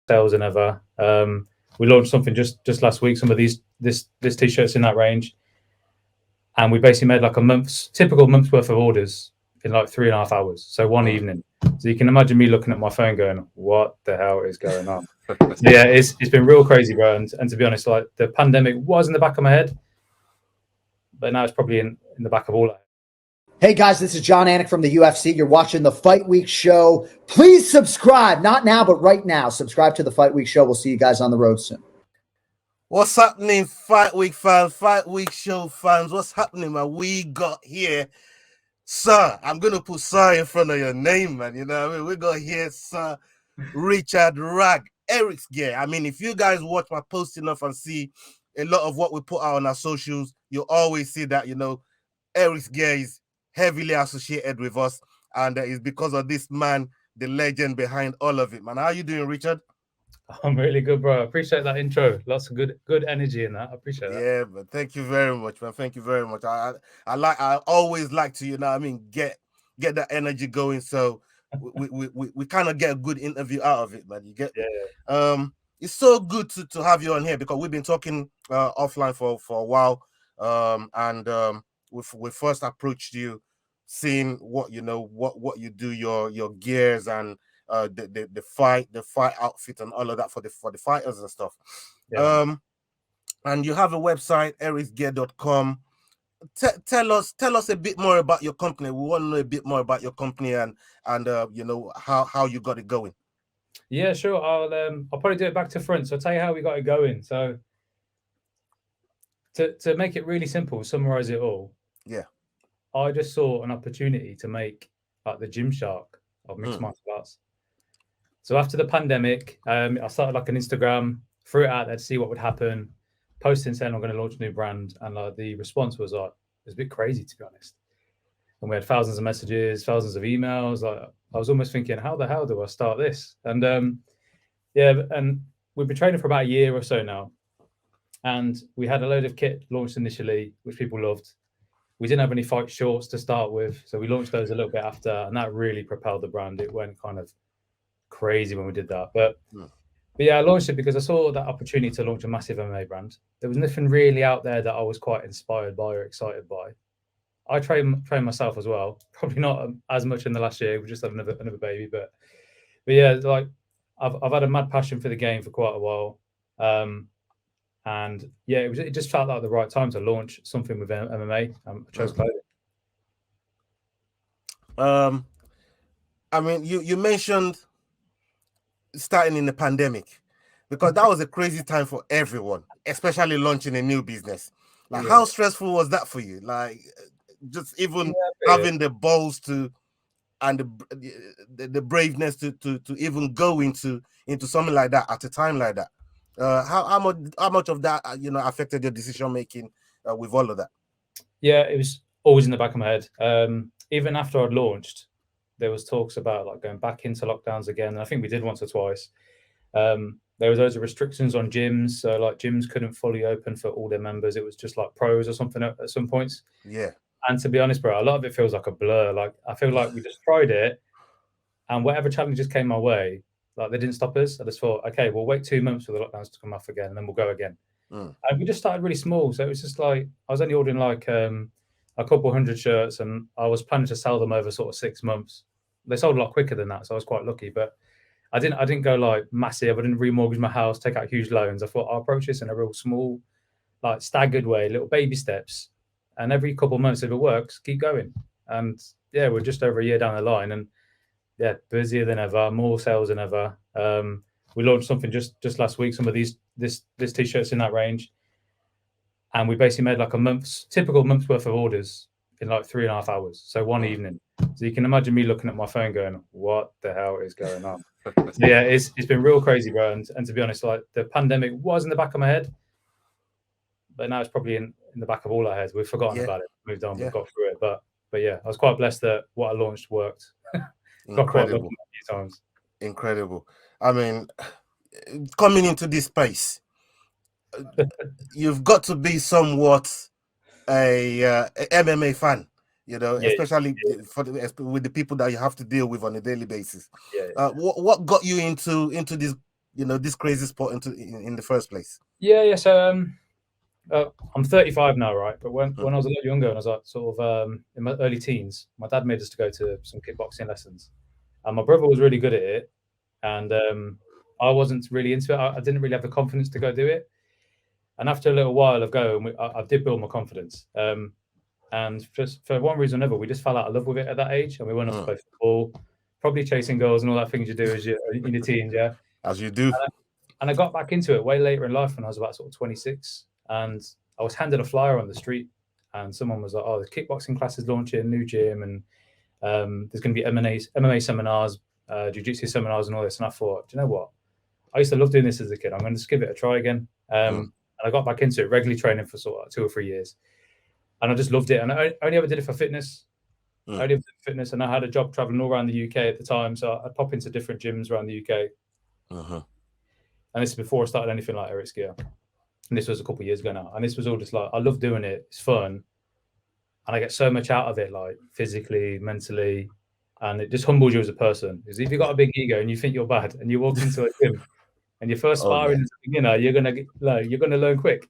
sales than ever. We launched something just last week. Some of this t-shirts in that range, and we basically made like typical month's worth of orders in like 3.5 hours. So one evening. So you can imagine me looking at my phone going, "What the hell is going on?" So yeah, it's been real crazy, bro. And to be honest, like the pandemic was in the back of my head, but now it's probably in the back of all our heads. Hey guys, this is John Anik from the UFC. You're watching the Fight Week Show. Please subscribe. Not now, but right now. Subscribe to the Fight Week Show. We'll see you guys on the road soon. What's happening, Fight Week fans, Fight Week Show fans? What's happening, man? We got here, sir. I'm going to put sir in front of your name, man. You know what I mean? We got here, sir, Richard Wragg, ERYXGEAR. I mean, if you guys watch my post enough and see a lot of what we put out on our socials, you always see that, you know, ERYXGEAR is heavily associated with us, and it's because of this man, the legend behind all of it, man. How are you doing, Richard? I'm really good, bro. I appreciate that intro. Lots of good energy in that. I appreciate that. Yeah, but thank you very much, man. Thank you very much. I always like to, you know what I mean, get that energy going, so we kind of get a good interview out of it, man. You get it's so good to have you on here, because we've been talking offline for a while, and we first approached you seeing what you know, what you do, your gears and the fight outfit and all of that for the fighters and stuff. And you have a website, ERYXGEAR.com. Tell us a bit more about your company. We want to know a bit more about your company and you know, how you got it going. Yeah, sure. I'll probably do it back to front. So I'll tell you how we got it going. So to make it really simple, summarize it all. Yeah. I just saw an opportunity to make like the Gymshark of mixed martial arts. So after the pandemic, I started like an Instagram, threw it out there to see what would happen, posting saying I'm going to launch a new brand, and like the response was like, it was a bit crazy, to be honest. And we had thousands of messages, thousands of emails. Like I was almost thinking, how the hell do I start this? And and we've been training for about a year or so now, and we had a load of kit launched initially, which people loved. We didn't have any fight shorts to start with, so we launched those a little bit after, and that really propelled the brand. It went kind of crazy when we did that. But yeah, I launched it because I saw that opportunity to launch a massive MMA brand. There was nothing really out there that I was quite inspired by or excited by. I train myself as well, probably not as much in the last year. We just had another baby, but yeah, like I've had a mad passion for the game for quite a while, and yeah, it just felt like the right time to launch something with MMA. I chose clothing. I mean, you mentioned starting in the pandemic, because that was a crazy time for everyone, especially launching a new business. Like, how stressful was that for you? Like, just even having the balls to and the braveness to even go into something like that at a time like that. How much of that you know, affected your decision making with all of that? Yeah, it was always in the back of my head. Even after I'd launched, there was talks about like going back into lockdowns again. And I think we did once or twice. There was loads of restrictions on gyms, so like gyms couldn't fully open for all their members. It was just like pros or something at some points. Yeah. And to be honest, bro, a lot of it feels like a blur. Like I feel like we just tried it, and whatever challenges came my way, like they didn't stop us. I just thought, okay, we'll wait 2 months for the lockdowns to come off again, and then we'll go again. And we just started really small, so it was just like I was only ordering like a couple hundred shirts, and I was planning to sell them over sort of 6 months. They sold a lot quicker than that, so I was quite lucky. But I didn't go like massive. I didn't remortgage my house, take out huge loans. I thought I'll approach this in a real small, like staggered way, little baby steps. And every couple of months, if it works, keep going. And yeah, we're just over a year down the line, and yeah, busier than ever, more sales than ever. We launched something just last week. Some of this t-shirts in that range, and we basically made like typical month's worth of orders in like 3.5 hours. So one evening. So you can imagine me looking at my phone going, "What the hell is going on?" So yeah, it's been real crazy, bro. And to be honest, like the pandemic was in the back of my head, but now it's probably in the back of all our heads. We've forgotten about it, moved on, we've got through it. But yeah, I was quite blessed that what I launched worked. Got quite lucky a few times. Incredible. I mean, coming into this space, you've got to be somewhat a MMA fan, you know, especially with the people that you have to deal with on a daily basis. What got you into this this crazy sport in the first place? Yeah. So I'm 35 now, right? But when I was a lot younger, and I was like sort of in my early teens, my dad made us to go to some kickboxing lessons, and my brother was really good at it, and I wasn't really into it. I didn't really have the confidence to go do it. And after a little while of going, I did build my confidence. And just for one reason or another, we just fell out of love with it at that age, and we went off to play football, probably chasing girls and all that things you do as you're in your teens, yeah. As you do. And I got back into it way later in life when I was about sort of 26, and I was handed a flyer on the street, and someone was like, "Oh, the kickboxing class is launching, new gym, and there's going to be MMA seminars, jiu-jitsu seminars, and all this." And I thought, do you know what? I used to love doing this as a kid. I'm going to just give it a try again. And I got back into it, regularly training for sort of 2 or 3 years. And I just loved it. And I only ever did it for fitness. I only ever did fitness. And I had a job traveling all around the UK at the time. So I'd pop into different gyms around the UK. And this is before I started anything like ERYXGEAR. And this was a couple of years ago now. And this was all just like, I love doing it. It's fun. And I get so much out of it, like physically, mentally. And it just humbles you as a person. Because if you've got a big ego and you think you're bad and you walk into a gym and your first sparring as a beginner, you're gonna learn quick.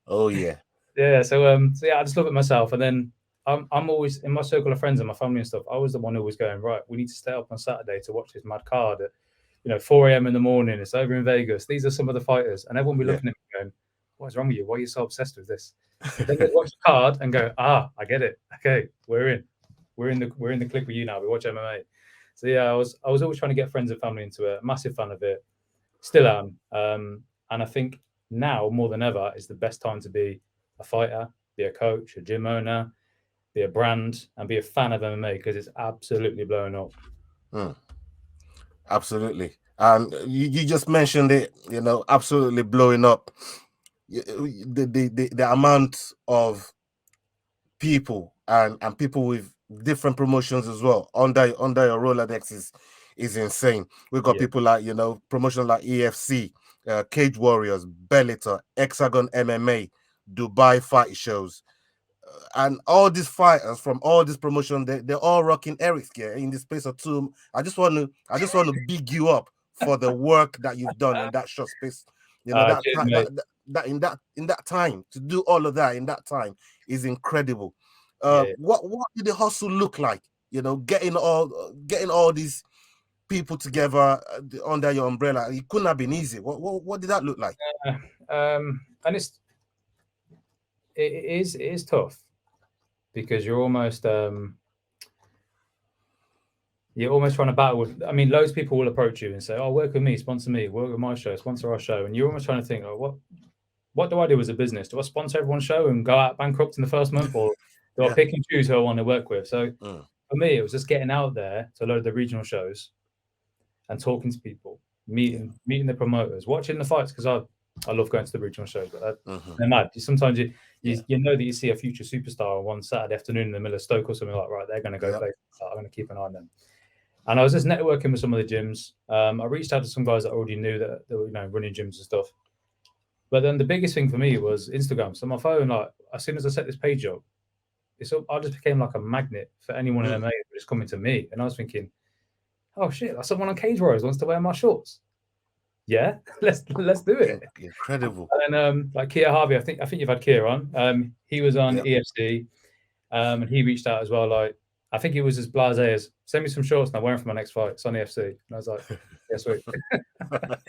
Oh yeah. Yeah. So yeah, I just love it myself. And then I'm always in my circle of friends and my family and stuff. I was the one who was going, right, we need to stay up on Saturday to watch this mad card at 4 a.m. in the morning. It's over in Vegas. These are some of the fighters, and everyone will be looking at me going, "What is wrong with you? Why are you so obsessed with this?" Then they watch the card and go, "I get it. Okay, we're in the clique with you now. We watch MMA." So yeah, I was always trying to get friends and family into it. Massive fan of it. Still am. And I think now more than ever is the best time to be a fighter, be a coach, a gym owner, be a brand, and be a fan of MMA, because it's absolutely blowing up. Absolutely. And you just mentioned it, absolutely blowing up. The amount of people and people with different promotions as well under your Rolodex is insane. We've got people like, promotions like EFC, Cage Warriors, Bellator, Hexagon MMA, Dubai fight shows, and all these fighters from all this promotion, they're all rocking ERYXGEAR in the space of 2. I just want to big you up for the work that you've done in that short space. That in that time, to do all of that in that time is incredible. What did the hustle look like? Getting all these people together under your umbrella. It couldn't have been easy. What did that look like? And it is tough, because you're almost trying to battle with. I mean, loads of people will approach you and say, "Oh, work with me, sponsor me, work with my show, sponsor our show," and you're almost trying to think, "Oh, what do I do as a business? Do I sponsor everyone's show and go out bankrupt in the first month, or do I pick and choose who I want to work with?" So for me, it was just getting out there to a lot of the regional shows and talking to people, meeting the promoters, watching the fights, because I love going to the regional shows. But they're mad. Sometimes you know that you see a future superstar on one Saturday afternoon in the middle of Stoke or something, like, right, they're going to go play. So I'm going to keep an eye on them. And I was just networking with some of the gyms. I reached out to some guys that already knew that they were running gyms and stuff. But then the biggest thing for me was Instagram. So my phone, like, as soon as I set this page up, I just became like a magnet for anyone in MMA who was coming to me. And I was thinking, oh shit, someone on Cage Warriors wants to wear my shorts. Yeah, let's do it. Incredible. And like Kia Harvey, I think you've had Kia on. He was on EFC, and he reached out as well. Like, I think he was as blasé as, "Send me some shorts and I'll wear them for my next fight. It's on EFC." And I was like, "Yeah, sweet." But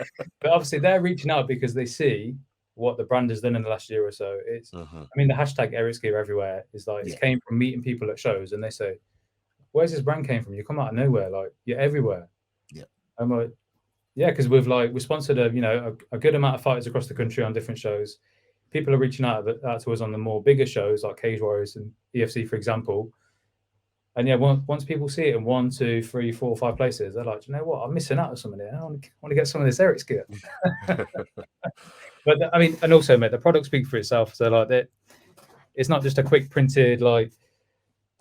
obviously they're reaching out because they see what the brand has done in the last year or so. It's, I mean, the hashtag ERYXGEAR everywhere is like, it came from meeting people at shows, and they say, "Where's this brand came from? You come out of nowhere, like, you're everywhere." Yeah. I'm like, yeah, because we sponsored a good amount of fighters across the country on different shows. People are reaching out to us on the more bigger shows like Cage Warriors and EFC, for example. And yeah, once people see it in 1, 2, 3, 4, 5 places, they're like, "Do you know what? I'm missing out on something here. I want to get some of this ERYXGEAR." But I mean, and also, mate, the product speaks for itself. So like, it's not just a quick printed like.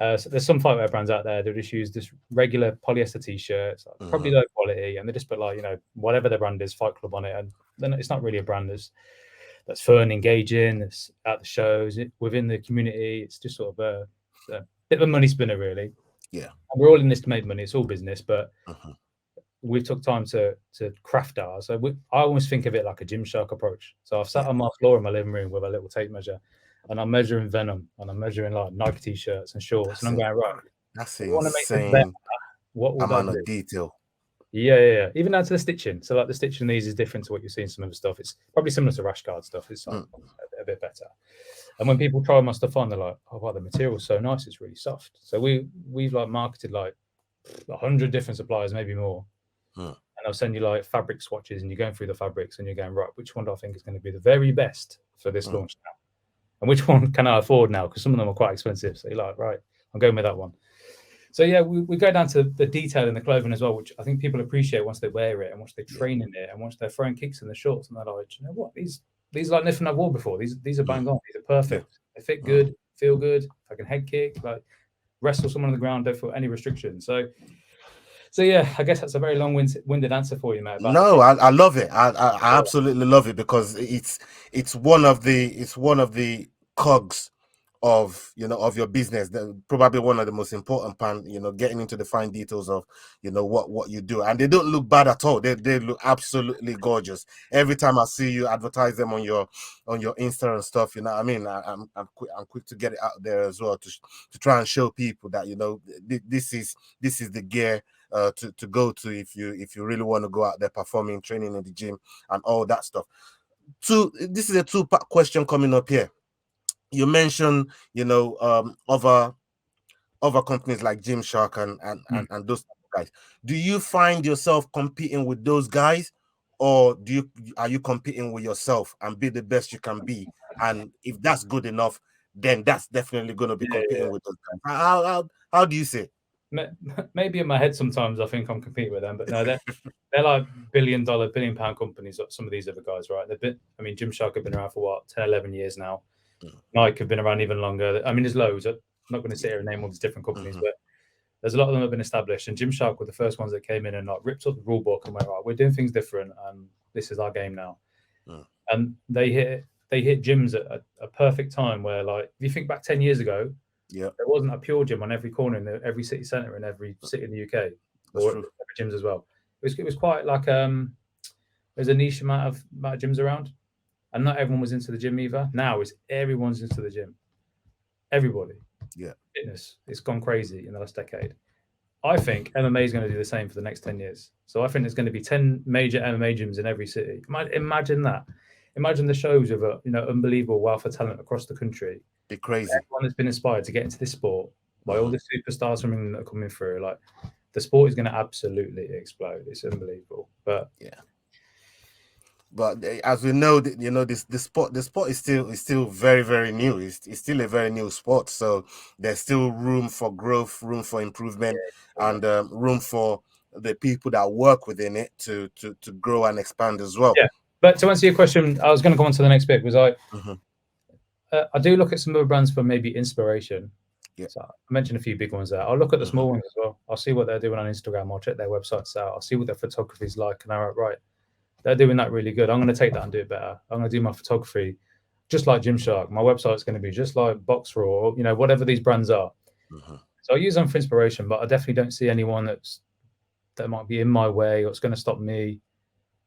So there's some Fightwear brands out there that just use just regular polyester t-shirts, like, probably low quality, and they just put like whatever their brand is, Fight Club on it, and then it's not really a brand that's fun, engaging, that's at the shows, within the community. It's just sort of a bit of a money spinner, really. Yeah, and we're all in this to make money. It's all business, but we took time to craft ours. So I almost think of it like a Gymshark approach. So I've sat on my floor in my living room with a little tape measure, and I'm measuring Venom, and I'm measuring like Nike t-shirts and shorts, and I'm going, right, That's we want to make this insane better. What will amount that of do? detail. Yeah. Even down to the stitching. So like the stitching these is different to what you see in some other stuff. It's probably similar to rash guard stuff. It's like a bit better. And when people try my stuff on, they're like, "Oh wow, the material's so nice. It's really soft." So we've like marketed like 100 different suppliers, maybe more. And I'll send you like fabric swatches, and you're going through the fabrics, and you're going, right, which one do I think is going to be the very best for this launch now? And which one can I afford now? Because some of them are quite expensive. So you're like, right, I'm going with that one. So yeah, we go down to the detail in the clothing as well, which I think people appreciate once they wear it and once they train in it and once they're throwing kicks in the shorts, and they're like, you know what, these are like nothing I've worn before. These are bang on. These are perfect. They fit good, feel good. I can head kick, like wrestle someone on the ground, don't feel any restrictions. So yeah, I guess that's a very long-winded answer for you, mate. No, I love it. I absolutely love it, because it's one of the cogs of of your business. Probably one of the most important part, getting into the fine details of what you do. And they don't look bad at all. They look absolutely gorgeous. Every time I see you advertise them on your Insta and stuff, you know what I mean, I'm quick to get it out there as well, to try and show people that this is the gear to go to if you really want to go out there performing, training in the gym and all that stuff. This is a two-part question coming up here. You mentioned other companies like Gymshark and those guys. Do you find yourself competing with those guys, or are you competing with yourself and be the best you can be? And if that's good enough, then that's definitely going to be competing with those guys. How do you say? Maybe in my head sometimes I think I'm competing with them, but no, they're like billion-dollar, billion-pound companies. Some of these other guys, right? Gymshark have been around for what, 10, 11 years now. Nike have been around even longer. I mean, there's loads. I'm not going to sit here and name all these different companies, but there's a lot of them that have been established. And Gymshark were the first ones that came in and like ripped up the rule book and went, right, we're doing things different, and this is our game now. And they hit gyms at a perfect time where, like, if you think back 10 years ago, there wasn't a pure gym on every corner in every city centre in every city in the UK, or every gyms as well. It was quite like there's a niche amount of gyms around. And not everyone was into the gym either. Now everyone's into the gym. Everybody. Yeah. Fitness. It's gone crazy in the last decade. I think MMA is going to do the same for the next 10 years. So I think there's going to be 10 major MMA gyms in every city. Imagine that. Imagine the shows of unbelievable wealth of talent across the country. Be crazy. Everyone that's been inspired to get into this sport by all the superstars from England that are coming through. Like, the sport is going to absolutely explode. It's unbelievable. But yeah. But as we know, the sport is still very, very new. It's still a very new sport. So there's still room for growth, room for improvement, and room for the people that work within it to grow and expand as well. Yeah. But to answer your question, I was going to go on to the next bit. Was I do look at some other brands for maybe inspiration. Yeah. So I mentioned a few big ones there. I'll look at the small ones as well. I'll see what they're doing on Instagram. I'll check their websites out. I'll see what their photography is like, and I'm right. They're doing that really good. I'm going to take that and do it better. I'm going to do my photography just like Gymshark. My website's going to be just like Boxraw, or whatever these brands are. So I use them for inspiration, but I definitely don't see anyone that might be in my way or it's going to stop me.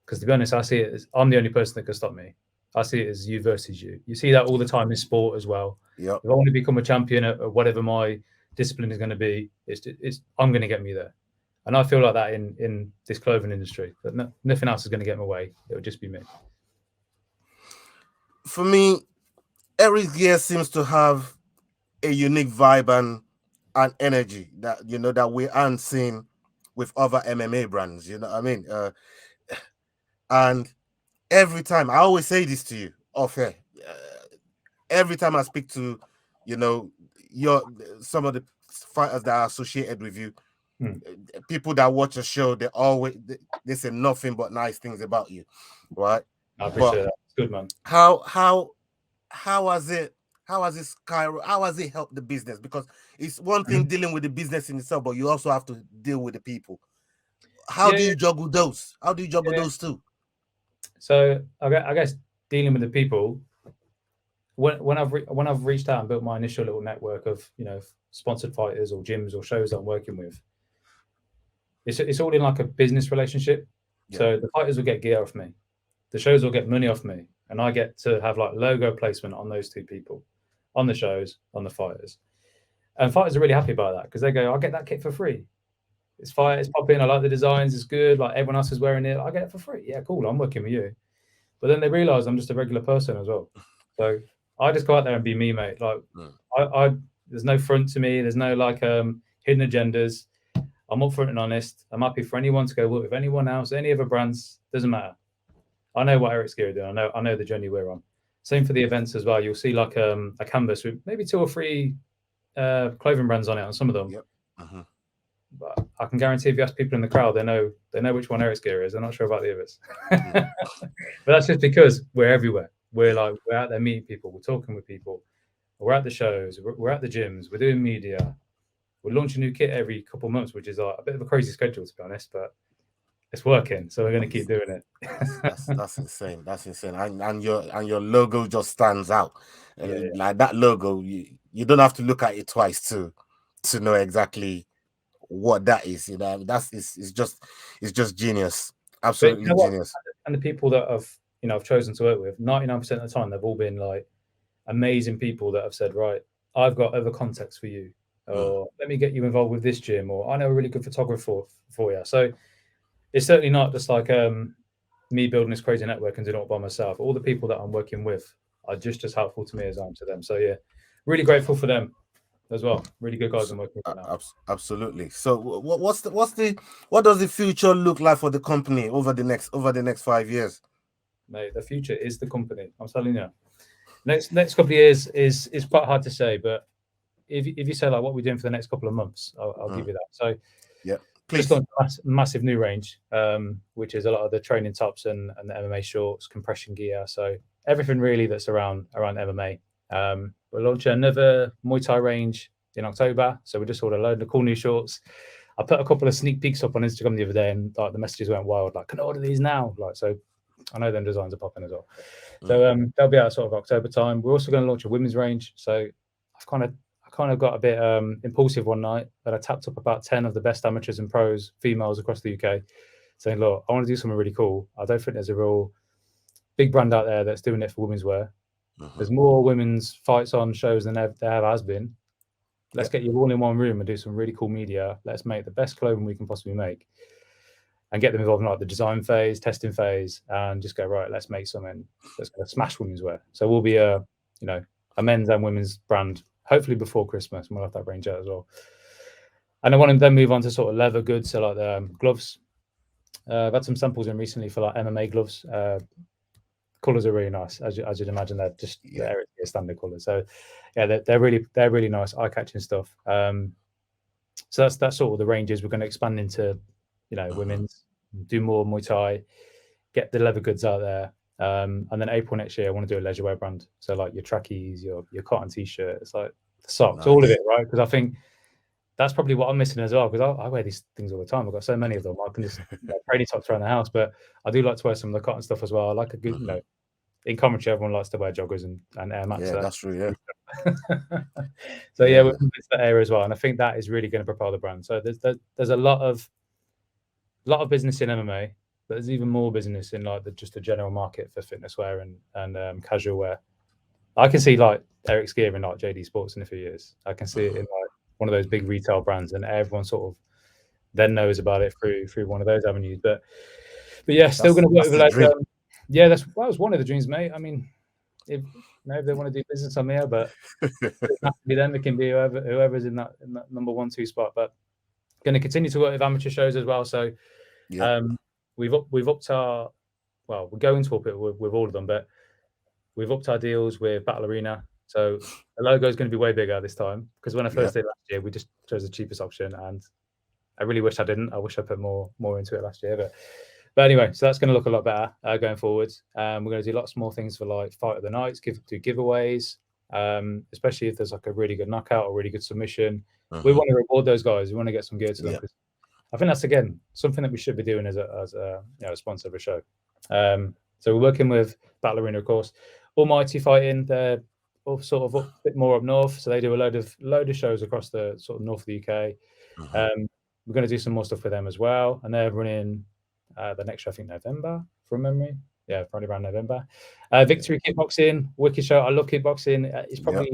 Because to be honest, I see it as I'm the only person that can stop me. I see it as you versus you. You see that all the time in sport as well. If I want to become a champion at whatever my discipline is going to be, I'm going to get me there. And I feel like that in this clothing industry, that nothing else is going to get in my way. It would just be me. For me, ERYXGEAR seems to have a unique vibe and energy that that we aren't seeing with other MMA brands. You know what I mean? And every time I always say this to you, every time I speak to some of the fighters that are associated with you. People that watch a show, they say nothing but nice things about you, right? I appreciate that. It's good, man. How has it helped the business? Because it's one thing dealing with the business in itself, but you also have to deal with the people. How do you juggle those? How do you juggle those two? So I guess dealing with the people. When I've reached out and built my initial little network of sponsored fighters or gyms or shows that I'm working with. it's all in like a business relationship. Yeah. So the fighters will get gear off me, the shows will get money off me, and I get to have like logo placement on those two people, on the shows, on the fighters. And fighters are really happy about that because they go, "I'll get that kit for free. It's fire, it's popping. I like the designs. It's good. Like everyone else is wearing it. I get it for free. Yeah, cool. I'm working with you." But then they realize I'm just a regular person as well. So I just go out there and be me, mate. Like I there's no front to me. There's no like hidden agendas. I'm upfront and honest. I'm happy for anyone to go work with anyone else, any other brands. Doesn't matter. I know what ERYXGEAR are doing. I know the journey we're on. Same for the events as well. You'll see like a canvas with maybe 2 or 3 clothing brands on it on some of them. Yep. But I can guarantee if you ask people in the crowd, they know which one ERYXGEAR is. They're not sure about the others. But that's just because we're everywhere. We're out there meeting people. We're talking with people. We're at the shows. We're at the gyms. We're doing media. We're launching new kit every couple of months, which is like a bit of a crazy schedule, to be honest. But it's working, so we're going to keep doing it. That's insane. That's insane. And your logo just stands out. Like that logo, you don't have to look at it twice to know exactly what that is. You know, it's just genius. Absolutely genius. And the people that I've chosen to work with, 99% of the time, they've all been like amazing people that have said, right, I've got other contacts for you, or let me get you involved with this gym, or I know a really good photographer for you. So it's certainly not just like me building this crazy network and doing it all by myself. All the people that I'm working with are just as helpful to me as I am to them. So yeah, really grateful for them as well. Really good guys I'm working with now. Absolutely. So what does the future look like for the company over the next 5 years? Mate, the future is the company. I'm telling you. Next couple of years is quite hard to say, but if you say like what we're doing for the next couple of months, I'll give you that. So yeah, please. Just launched a massive new range, which is a lot of the training tops and the MMA shorts, compression gear. So everything really that's around MMA. We're launching another Muay Thai range in October. So we just ordered a load of cool new shorts. I put a couple of sneak peeks up on Instagram the other day, and like the messages went wild. Like, can I order these now? Like, so I know them designs are popping as well. So they'll be out sort of October time. We're also going to launch a women's range. So I kind of got a bit impulsive one night, but I tapped up about 10 of the best amateurs and pros, females across the UK, saying, look, I want to do something really cool. I don't think there's a real big brand out there that's doing it for women's wear. There's more women's fights on shows than there ever has been. Let's get you all in one room and do some really cool media. Let's make the best clothing we can possibly make and get them involved in like the design phase, testing phase, and just go, right, let's make something that's going to smash women's wear. So we'll be a men's and women's brand, hopefully before Christmas, and we'll have that range out as well. And I want to then move on to sort of leather goods, so like the gloves. I've had some samples in recently for like MMA gloves. Colours are really nice, as you'd imagine. They're just the standard colours. So yeah, they're really nice, eye-catching stuff. So that's sort of the ranges. We're going to expand into, women's, do more Muay Thai, get the leather goods out there. And then April next year, I want to do a leisure wear brand. So like your trackies, your cotton t-shirt, it's like the socks, all of it, right? Because I think that's probably what I'm missing as well. Because I wear these things all the time. I've got so many of them. I can just training tops around the house, but I do like to wear some of the cotton stuff as well. I like a good, in commentary, everyone likes to wear joggers and Air Max. Yeah, that's true. Yeah. So yeah, we're into that area as well, and I think that is really going to propel the brand. So there's a lot of business in MMA. But there's even more business in like just the general market for fitness wear and casual wear. I can see like ERYXGEAR in like JD Sports in a few years. I can see it in like one of those big retail brands, and everyone sort of then knows about it through one of those avenues. But yeah, still going to work with like that was one of the dreams, mate. I mean, if they want to do business on here, but it doesn't have to be them. It can be whoever's in that number 1, 2 spot. But going to continue to work with amateur shows as well. So. Yeah. We've upped our, well, we're going to up it with all of them, but we've upped our deals with Battle Arena. So the logo is going to be way bigger this time, because when I first did last year, we just chose the cheapest option, and I really wish I didn't. I wish I put more into it last year, but anyway, so that's going to look a lot better going forward. We're going to do lots more things for like Fight of the Nights, do giveaways, especially if there's like a really good knockout or really good submission. We want to reward those guys. We want to get some gear to them. I think that's, again, something that we should be doing as a sponsor of a show. So we're working with Battle Arena, of course. Almighty Fighting, they're sort of a bit more up north, so they do a load of shows across the sort of north of the UK. we're going to do some more stuff with them as well, and they're running the next show, I think November from memory. Yeah, probably around November. Victory Kickboxing, wicked show. I love kickboxing. It's probably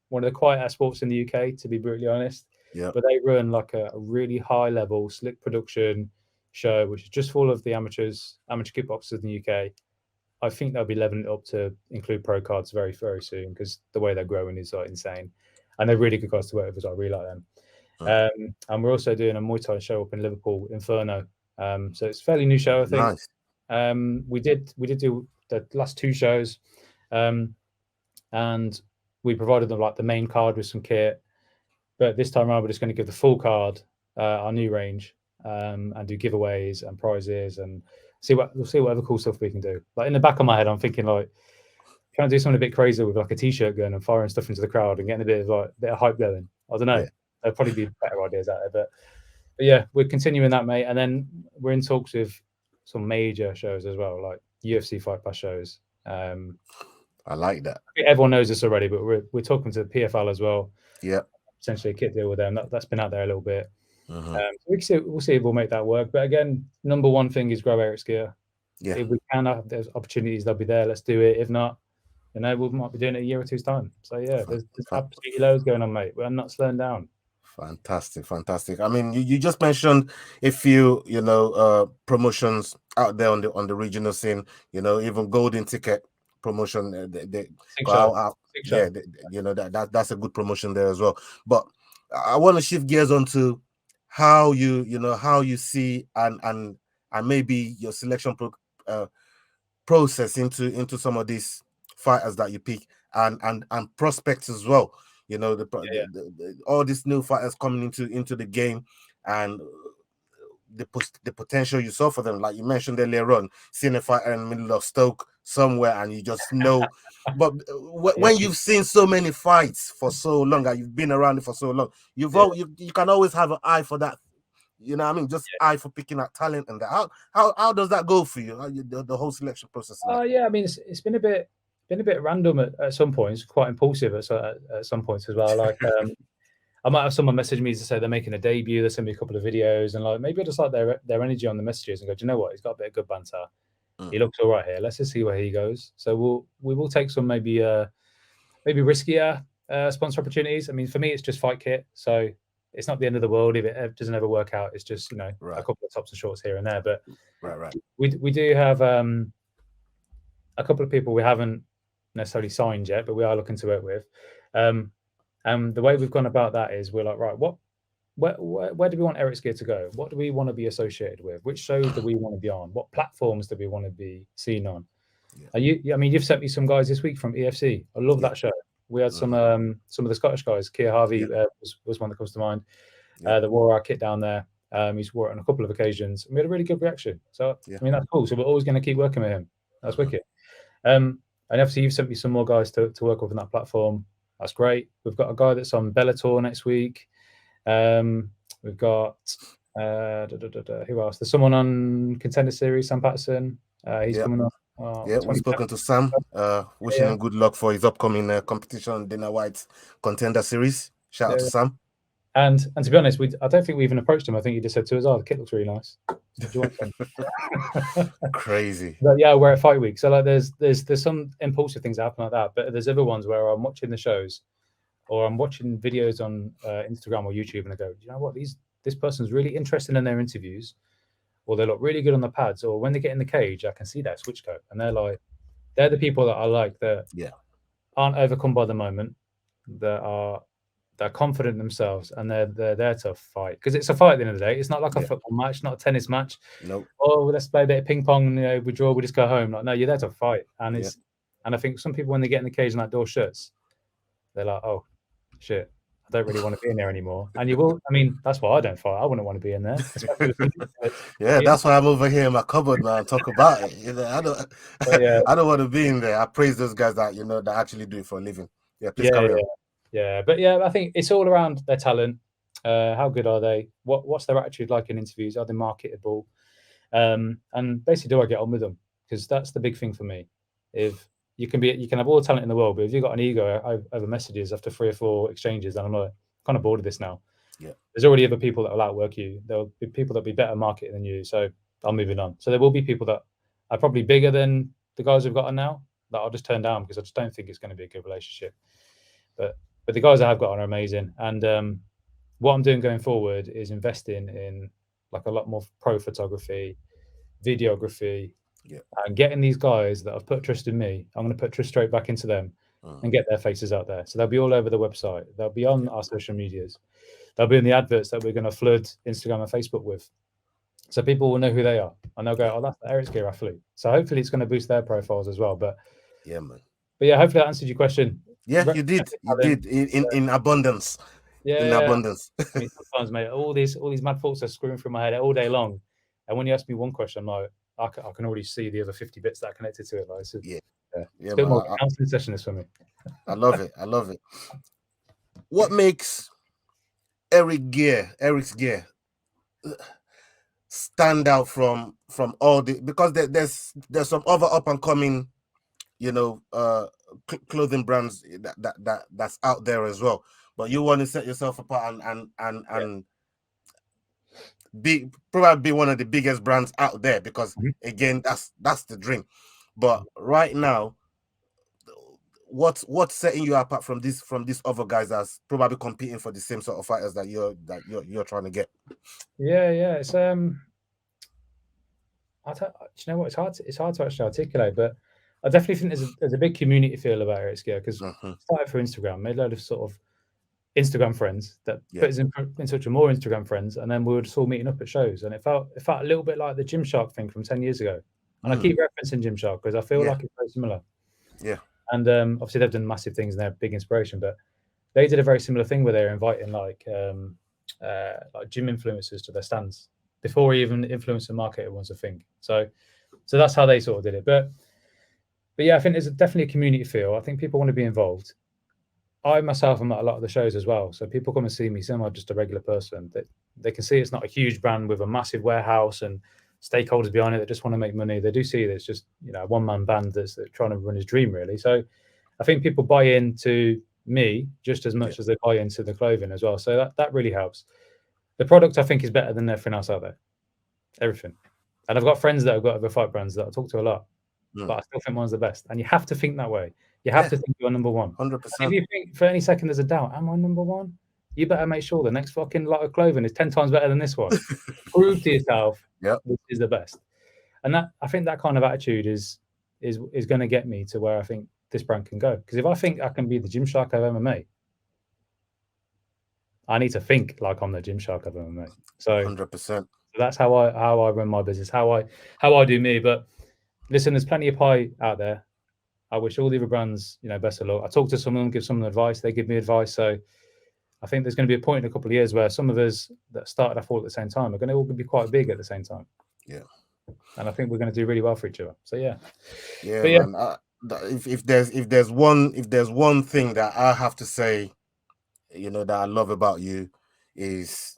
one of the quieter sports in the UK, to be brutally honest. Yeah. But they run like a really high level, slick production show, which is just full of the amateur kickboxers in the UK. I think they'll be leveling it up to include pro cards very, very soon, because the way they're growing is like insane. And they're really good guys to work with as well. I really like them. And we're also doing a Muay Thai show up in Liverpool, Inferno. So it's a fairly new show, I think. Nice. We did do the last 2 shows, and we provided them like the main card with some kit. But this time around, we're just going to give the full card, our new range, and do giveaways and prizes, and we'll see whatever cool stuff we can do. Like in the back of my head, I'm thinking like, trying to do something a bit crazy with like a t-shirt gun and firing stuff into the crowd and getting a bit of hype going. I don't know. Yeah. There'll probably be better ideas out there, but yeah, we're continuing that, mate. And then we're in talks with some major shows as well, like UFC Fight Pass shows. I like that. Everyone knows this already, but we're talking to the PFL as well. Yeah. Essentially a kit deal with them. That's been out there a little bit. So we'll see if we'll make that work. But again, number one thing is grow ERYXGEAR. Yeah. If we can have those opportunities, they'll be there. Let's do it. If not, we might be doing it a year or two's time. So yeah, there's absolutely loads going on, mate. We're not slowing down. Fantastic. I mean, you just mentioned a few, promotions out there on the regional scene. Even golden ticket promotion. That's a good promotion there as well. But I want to shift gears onto how you see and maybe your selection process into some of these fighters that you pick and prospects as well. All these new fighters coming into the game, and the potential you saw for them, like you mentioned earlier on, seeing a fighter in the middle of Stoke somewhere, and you just know. But when you've seen so many fights for so long, and you've been around it for so long, you can always have an eye for that. Just eye for picking out talent and that. How does that go for you? The whole selection process? Yeah, I mean, it's been a bit random at some points, quite impulsive at some points as well. Like I might have someone message me to say they're making a debut, they send me a couple of videos, and like maybe I just like their energy on the messages and go, do you know what? He's got a bit of good banter. He looks all right here. Let's just see where he goes. So we will take some maybe riskier sponsor opportunities. I mean, for me, it's just fight kit, so it's not the end of the world if it doesn't ever work out. It's just a couple of tops and shorts here and there. But we do have a couple of people we haven't necessarily signed yet, but we are looking to work with. And the way we've gone about that is we're like, right, where do we want ERYXGEAR to go? What do we want to be associated with? Which shows do we want to be on? What platforms do we want to be seen on? You've sent me some guys this week from EFC. I love that show. We had some of the Scottish guys. Keir Harvey was one that comes to mind. That wore our kit down there. He's wore it on a couple of occasions. And we had a really good reaction. So I mean, that's cool. So we're always going to keep working with him. That's wicked. And obviously you've sent me some more guys to work with on that platform. That's great. We've got a guy that's on Bellator next week. We've got who else? There's someone on Contender Series, Sam Patterson. He's coming up. We've spoken to Sam. Wishing him good luck for his upcoming competition, Dana White's Contender Series. Shout out to Sam. And to be honest, I don't think we even approached him. I think he just said to us, "Oh, the kit looks really nice. Do you want some?" Crazy. But yeah, we're at Fight Week, so like there's some impulsive things that happen like that. But there's other ones where I'm watching the shows, or I'm watching videos on Instagram or YouTube, and I go, you know what, this person's really interested in their interviews, or they look really good on the pads, or when they get in the cage, I can see that switch code, and they're the people that I like that aren't overcome by the moment, they're confident in themselves, and they're there to fight, because it's a fight at the end of the day. It's not like a football match, not a tennis match. Nope. Oh, let's play a bit of ping pong, we draw, we just go home. Like, no, you're there to fight. And and I think some people, when they get in the cage and that door shuts, they're like, oh shit, I don't really want to be in there anymore. And you will, I mean, that's why I don't fight. I wouldn't want to be in there. That's why I'm over here in my cupboard, man. Talk about it. I don't want to be in there. I praise those guys that that actually do it for a living. Please carry on. But I think it's all around their talent. How good are they? What's their attitude like in interviews? Are they marketable? And basically, do I get on with them? Because that's the big thing for me. If you can have all the talent in the world, but if you've got an ego over messages after 3 or 4 exchanges, then I'm like, kind of bored of this now. There's already other people that will outwork you. There'll be people that'll be better marketing than you. So I'm moving on. So there will be people that are probably bigger than the guys we've got now that I'll just turn down because I just don't think it's going to be a good relationship. But the guys I have got on are amazing. And what I'm doing going forward is investing in like a lot more pro photography, videography, and getting these guys that have put trust in me. I'm going to put trust straight back into them and get their faces out there. So they'll be all over the website. They'll be on our social medias. They'll be in the adverts that we're going to flood Instagram and Facebook with. So people will know who they are. And they'll go, oh, that's the ERYXGEAR athlete. So hopefully it's going to boost their profiles as well. But yeah, hopefully that answered your question. Yeah, you did. You did in abundance. Yeah, in abundance. I mean, sometimes, mate, all these mad thoughts are screwing through my head all day long. And when you ask me one question, I'm like, I can already see the other 50 bits that are connected to it. Like, so, it's a bit more counseling session this for me. I love it. I love it. What makes ERYXGEAR stand out from all the, because there's some other up and coming, you know, clothing brands that's out there as well, but you want to set yourself apart and probably be one of the biggest brands out there, because again, that's the dream. But right now, what's setting you apart from these other guys that's probably competing for the same sort of fighters that you're trying to get? Yeah, it's you know what, it's hard to actually articulate, but I definitely think there's a big community feel about ERYXGEAR, because started through Instagram, made a load of sort of Instagram friends that put us in touch with more Instagram friends, and then we were just all meeting up at shows, and it felt a little bit like the Gymshark thing from 10 years ago. And I keep referencing Gymshark because I feel like it's very similar. Yeah. And obviously they've done massive things and they're a big inspiration, but they did a very similar thing where they're inviting like gym influencers to their stands before even influencer marketing was a thing. So that's how they sort of did it. But yeah, I think there's definitely a community feel. I think people want to be involved. I myself am at a lot of the shows as well. So people come and see me, some are just a regular person. They can see it's not a huge brand with a massive warehouse and stakeholders behind it that just want to make money. They do see that it's just, you know, a one-man band that's trying to run his dream, really. So I think people buy into me just as much as they buy into the clothing as well. So that really helps. The product, I think, is better than everything else out there. Everything. And I've got friends that have got other fight brands that I talk to a lot, but I still think mine's the best. And you have to think that way. You have to think you're number one. 100%. If you think for any second there's a doubt, am I number one? You better make sure the next fucking lot of clothing is 10 times better than this one. Prove to yourself which is the best. And that, I think that kind of attitude is going to get me to where I think this brand can go. Because if I think I can be the Gymshark of MMA, I need to think like I'm the Gymshark of MMA. So 100%. That's how I run my business, how I do me. But listen, there's plenty of pie out there. I wish all the other brands, you know, best of luck. I talk to some of them, give some of them advice. They give me advice. So I think there's going to be a point in a couple of years where some of us that started off all at the same time are going to all be quite big at the same time. Yeah. And I think we're going to do really well for each other. So yeah. Yeah, man. If there's one thing that I have to say, you know, that I love about you is